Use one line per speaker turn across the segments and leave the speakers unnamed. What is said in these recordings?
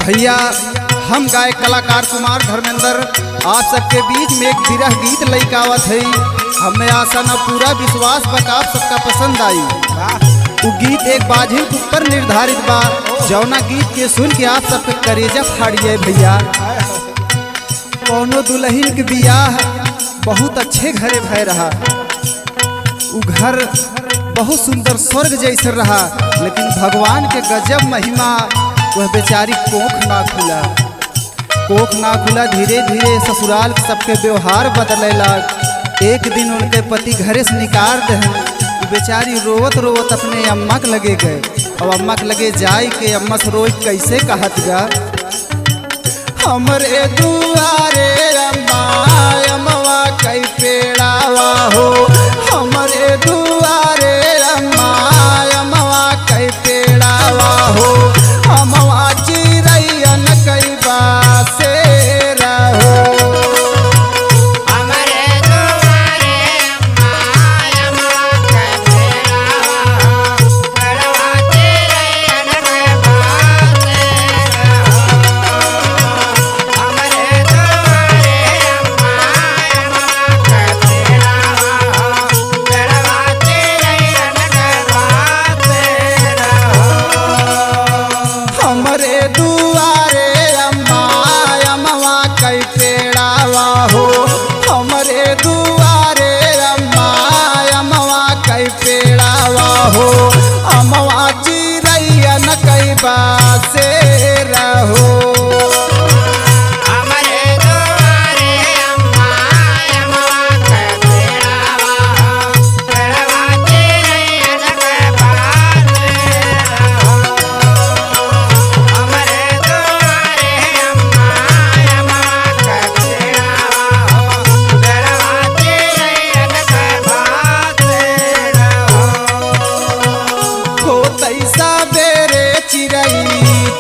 भैया हम गायक कलाकार कुमार धर्मेंद्र आप सबके बीच में एक विरह गीत लेके आवत है। हमें आशा न पूरा विश्वास बा आप सबका पसंद आई। वो गीत एक बाझिल के ऊपर निर्धारित बा, जौना गीत के सुन के आप सबके करेजा फाड़िए भैया। कौनो दुल्हन के बियाह बहुत अच्छे घरे भय रहा, वो घर बहुत सुंदर स्वर्ग जैसे रहा, लेकिन भगवान के गजब महिमा, वह बेचारी कोख ना खुला। धीरे धीरे ससुराल के सबके व्यवहार बदले लग। एक दिन उनके पति घरे से निकाल दे, बेचारी रोवत रोवत अपने अम्मा के लगे गए। और अम्मा के लगे जाए के अम्मा से रोई कैसे कहत गा, हमरे दुआरे अम्मा अम्मा कई पेड़ावा हो, हमरे दुआरे अम्मा अम्मा कई पेड़ावा हो, अम्मा चिरैयन कई बासे रहो।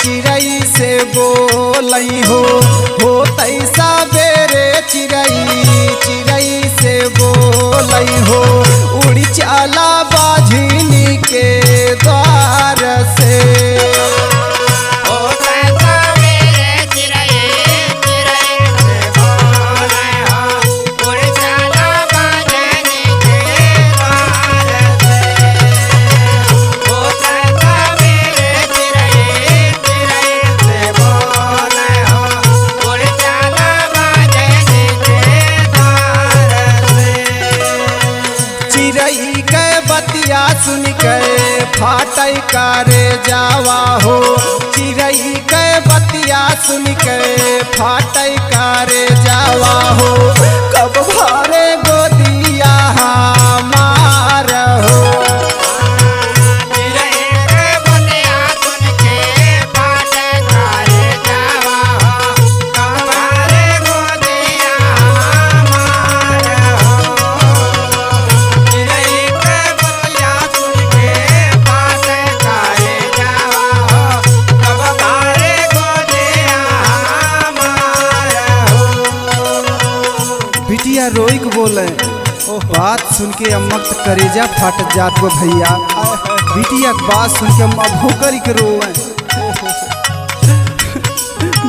चिरई से बोलई हो तैसा बेरे चिरई से बोलई हो, उड़ी चाला बाझिनी के द्वार से। सुन के फाटई करे जावा हो, चिरई के बतिया सुन के फाटई करे जावा हो, कब भरे गोदिया हमार हो। बिटिया रोई के बोले, बात सुन के अम्मा के करेजा फट जात वो भैया। बिटिया की बात सुन के अम्मा भोकर के रोए।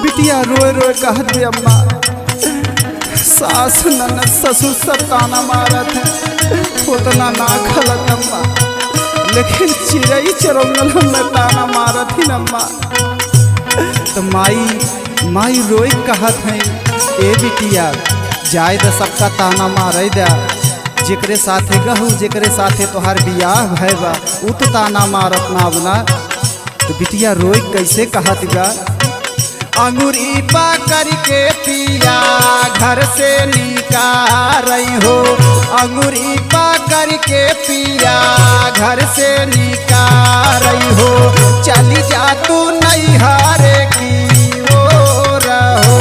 बिटिया रोए रोए कहत भी अम्मा सास ननद ससुर सब ताना मारत है, उतना ना खलत अम्मा, लेकिन चिरई चरौनल में ताना मारत ही अम्मा। तो माई रोई कहत है, ए बिटिया जाए द सबका ताना मारे दा, जेकरे साथे गहू जेकरे साथे तोहार बियाह भय बा उ तो ताना मारत ना बना। तो बिटिया रोई कैसे कहत गा, अंगूरी पकड़ के पिया घर से निकालई हो, अंगूरी पकड़ के पिया घर से निकालई हो, चली जा तू नैहर की ओर हो।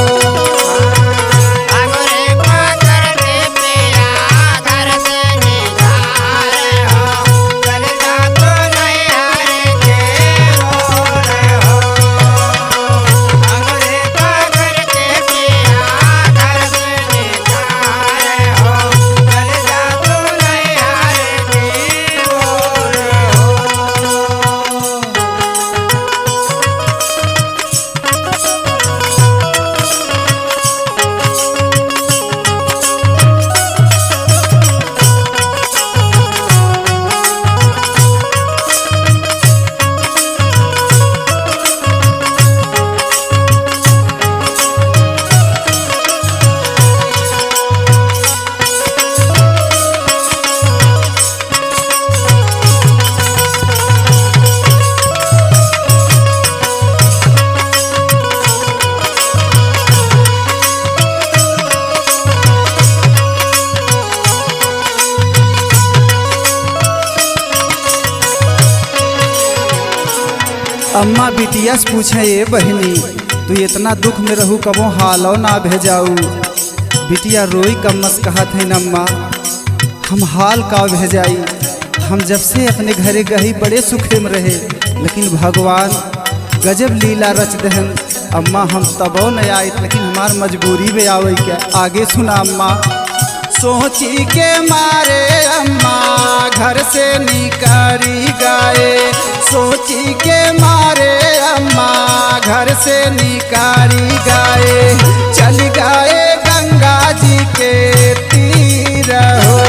अम्मा बिटिया से पूछे ये बहनी तू इतना दुख में रहू कबो हालो ना भेजाऊ। बिटिया रोई कम्मस कहत है अम्मा हम हाल का भेजाई। हम जब से अपने घरे गही बड़े सुखे में रहे लेकिन भगवान गजब लीला रच दहन। अम्मा हम तबो न आए लेकिन हमार मजबूरी में आवे क्या। आगे सुना अम्मा। सोची के मारे अम्मा घर से निकारी गाए। सोची के मारे अम्मा घर से निकारी गाए। चल गए गंगा जी के तीर हो।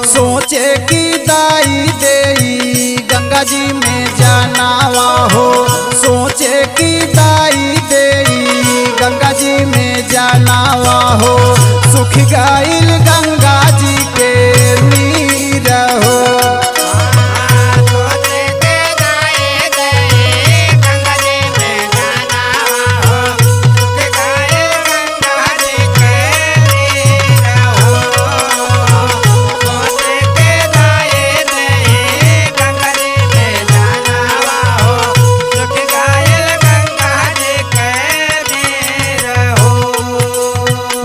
सोचे की दाई देई गंगा जी में जानावा हो। सोचे की दाई देई गंगा जी में जानावा हो। सुख गाइल गंगा जी के नीर हो।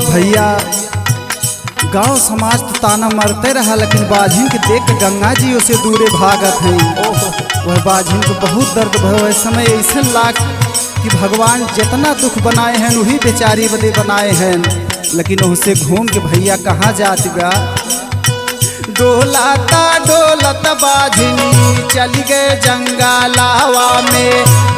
भैया गांव समाज तो ताना मरते रहा लेकिन बाझिन के देख के गंगा जी उसे दूरे भागत हैं। वह बाझिन को बहुत दर्द भयो। समय ऐसा लाग कि भगवान जितना दुख बनाए हैं वही बेचारी बदे बनाए हैं लेकिन उसे घूम के भैया कहाँ जाती बा। डोलाता डोलत बाझिनी चली गए जंगलावा में।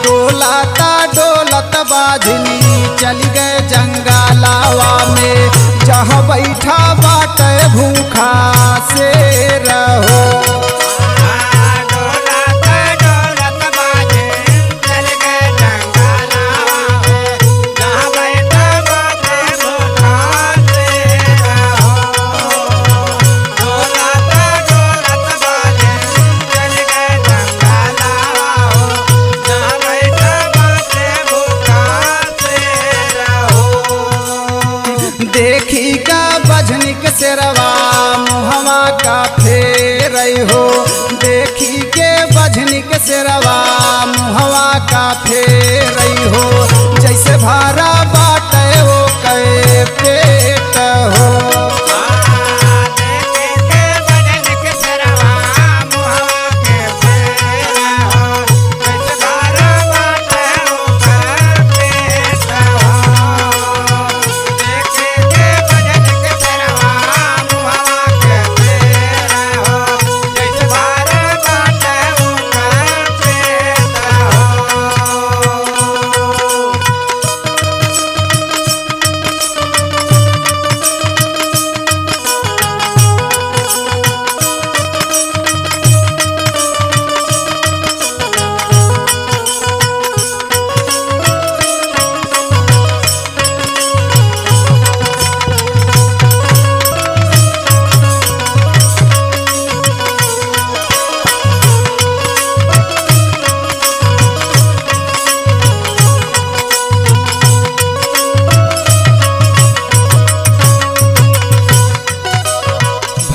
डोलाता डोलत बाझिनी चली गए जंगलावा में। जहाँ बैठा बाटे भूखा से रहो। देखी का बजनिक सेरवा मुहवा का फेर हो। देखी के बजनिक सेरवा मुहवा का फेर हो। जैसे भारा बाटे हो के पेट हो।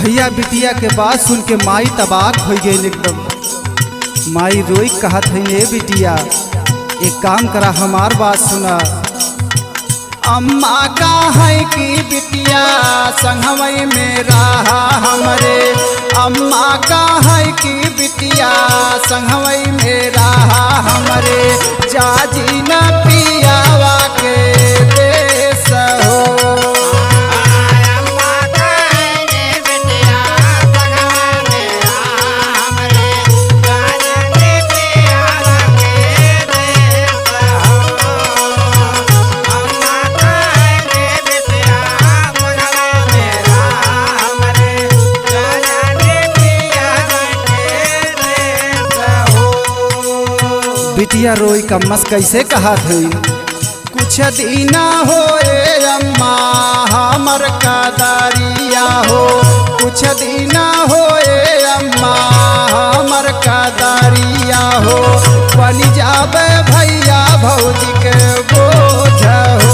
भैया बिटिया के बात सुन के माई तबाक हो गई एकदम। माई रोई कहत है ये बिटिया एक काम करा हमार बात सुना। अम्मा का है कि बिटिया संगवई में रहा हमरे। अम्मा का है कि बिटिया संगवई में रहा हमरे। जाजी न पियावा के देश हो। बिटिया रोई कम्मस कैसे कहा थी। कुछ दीना होए अम्मा हम हमर कादारिया हो कुछ दीना होए अम्मा हमर कादारिया हो बन जाबे भैया भौजी के बोझ हो।